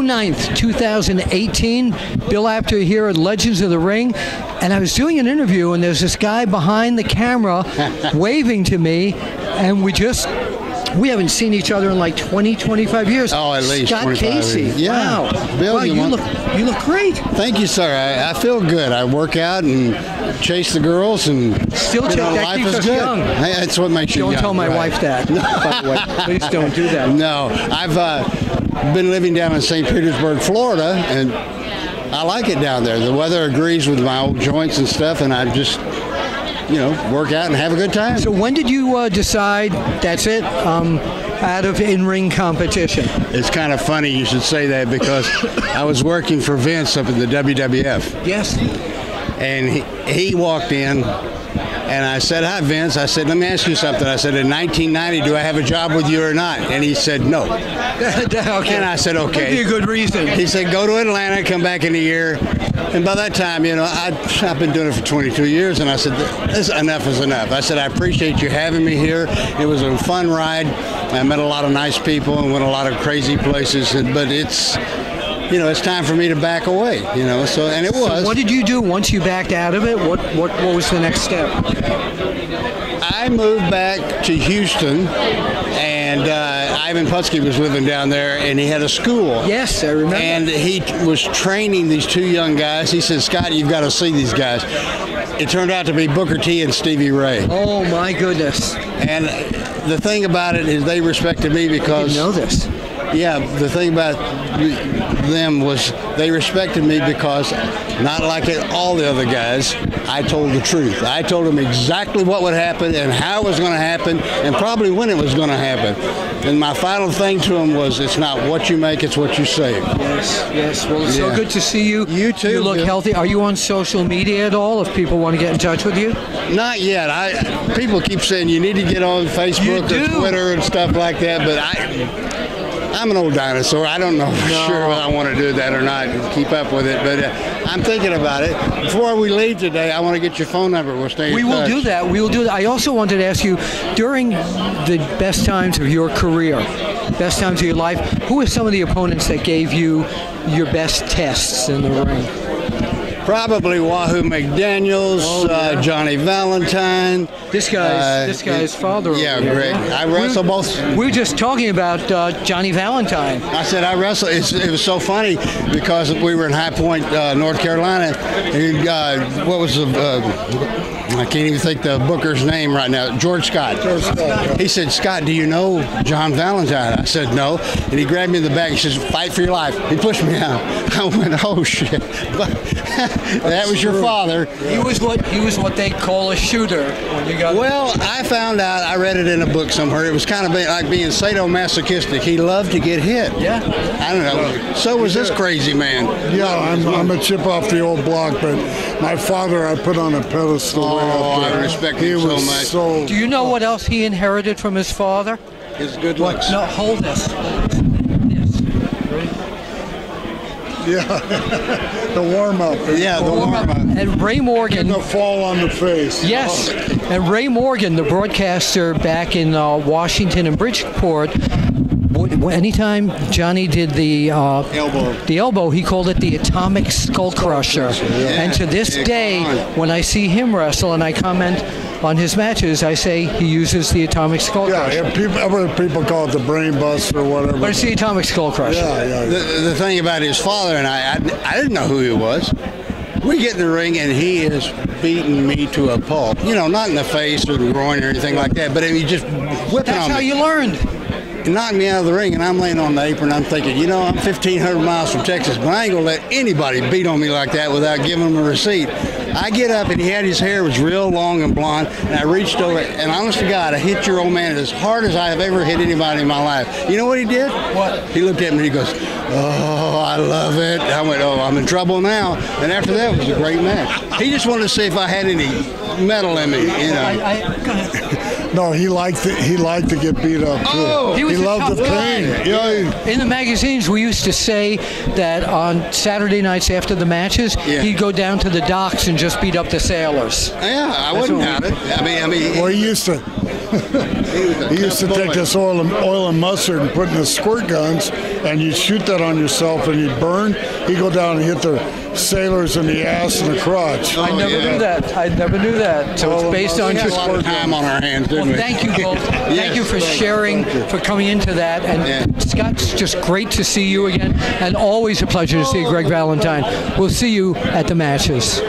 June 9th, 2018. Bill Apter here at Legends of the Ring. And I was doing an interview, and there's this guy behind the camera waving to me, and we haven't seen each other in like 20, 25 years. Oh, at least Scott 25 Casey. years. Yeah. Wow. Bill, Wow, you look great. Thank you, sir. I feel good. I work out and chase the girls, and Still that life keeps is us good. young. Hey, that's what makes you young. Don't tell my wife that, by the way. Please don't do that. No, I've been living down in St. Petersburg, Florida, and I like it down there. The weather agrees with my old joints and stuff, and I just, work out and have a good time. So when did you decide that's it, out of in-ring competition? It's kind of funny you should say that, because I was working for Vince up in the WWF. Yes. And he walked in, and I said, "Hi, Vince." I said, "Let me ask you something." I said, "In 1990, do I have a job with you or not?" And he said, "No." Okay. And I said, "Okay." That'd be a good reason. He said, "Go to Atlanta, come back in a year." And by that time, I've been doing it for 22 years, and I said, enough is enough. I said, "I appreciate you having me here. It was a fun ride. I met a lot of nice people and went a lot of crazy places, but it's time for me to back away, so, and it was. So what did you do once you backed out of it? What was the next step? I moved back to Houston, and Ivan Putski was living down there, and he had a school. Yes, I remember. And he was training these two young guys. He said, "Scott, you've got to see these guys." It turned out to be Booker T and Stevie Ray. Oh, my goodness. And the thing about it is they respected me because... I didn't know this. Yeah, the thing about them was they respected me because, not like all the other guys, I told the truth. I told them exactly what would happen and how it was going to happen and probably when it was going to happen. And my final thing to them was, it's not what you make, it's what you save. Yes. Well, it's so good to see you. You too. You look healthy. Are you on social media at all if people want to get in touch with you? Not yet. People keep saying you need to get on Facebook or Twitter and stuff like that, but I'm an old dinosaur. I don't know for sure whether I want to do that or not and keep up with it, but I'm thinking about it. Before we leave today, I want to get your phone number. We'll stay in touch. We will do that. I also wanted to ask you, during the best times of your career, best times of your life, who are some of the opponents that gave you your best tests in the ring? Probably Wahoo McDaniels, Johnny Valentine. This guy's father. Yeah, great. I wrestle both. We were just talking about Johnny Valentine. I said I wrestle. It was so funny because we were in High Point, North Carolina, and what was the? I can't even think the booker's name right now. George Scott. He said, "Scott, do you know John Valentine?" I said, "No." And he grabbed me in the back. He says, "Fight for your life." He pushed me out. I went, "Oh shit!" That was your father. He was what they call a shooter when you got. Well, I found out. I read it in a book somewhere. It was kind of like being sadomasochistic. He loved to get hit. Yeah. I don't know. So was this crazy man. Yeah, I'm a chip off the old block, but my father I put on a pedestal. Oh, I respect him so much. Do you know what else he inherited from his father? His good looks. No, hold this. Yeah, the warm-up. Yeah, the warm-up. And Ray Morgan. The fall on the face. Yes, and Ray Morgan, the broadcaster back in Washington and Bridgeport, anytime Johnny did the elbow, he called it the atomic skull crusher. Yeah. And to this day, when I see him wrestle and I comment on his matches, I say he uses the atomic skull crusher. Yeah, people call it the brain bust or whatever. But it's the atomic skull crusher. Yeah. The thing about his father and I didn't know who he was. We get in the ring and he is beating me to a pulp. Not in the face or the groin or anything like that, but he just whipping on me. That's how you learned. He knocked me out of the ring, and I'm laying on the apron. I'm thinking, I'm 1,500 miles from Texas, but I ain't going to let anybody beat on me like that without giving them a receipt. I get up, and his hair was real long and blonde, and I reached over, and honest to God, I hit your old man as hard as I have ever hit anybody in my life. You know what he did? What? He looked at me, and he goes, "Oh, I love it." I went, "Oh, I'm in trouble now." And after that, it was a great match. He just wanted to see if I had any metal in me, Go ahead. No, he liked to get beat up too. Oh, he was loved the pain. Yeah. In the magazines, we used to say that on Saturday nights after the matches, he'd go down to the docks and just beat up the sailors. Yeah, I wouldn't doubt it. I mean. Well, he used to. He used to take this oil and mustard and put in the squirt guns, and you'd shoot that on yourself and you'd burn. He'd go down and hit the sailors in the ass and the crotch. I never knew that. I never knew that. So it's based on We had a lot of just. time on our hands, didn't Well, we? thank you both. Thank you for sharing, for coming into that. And Scott, it's just great to see you again, and always a pleasure to see Greg Valentine. We'll see you at the matches.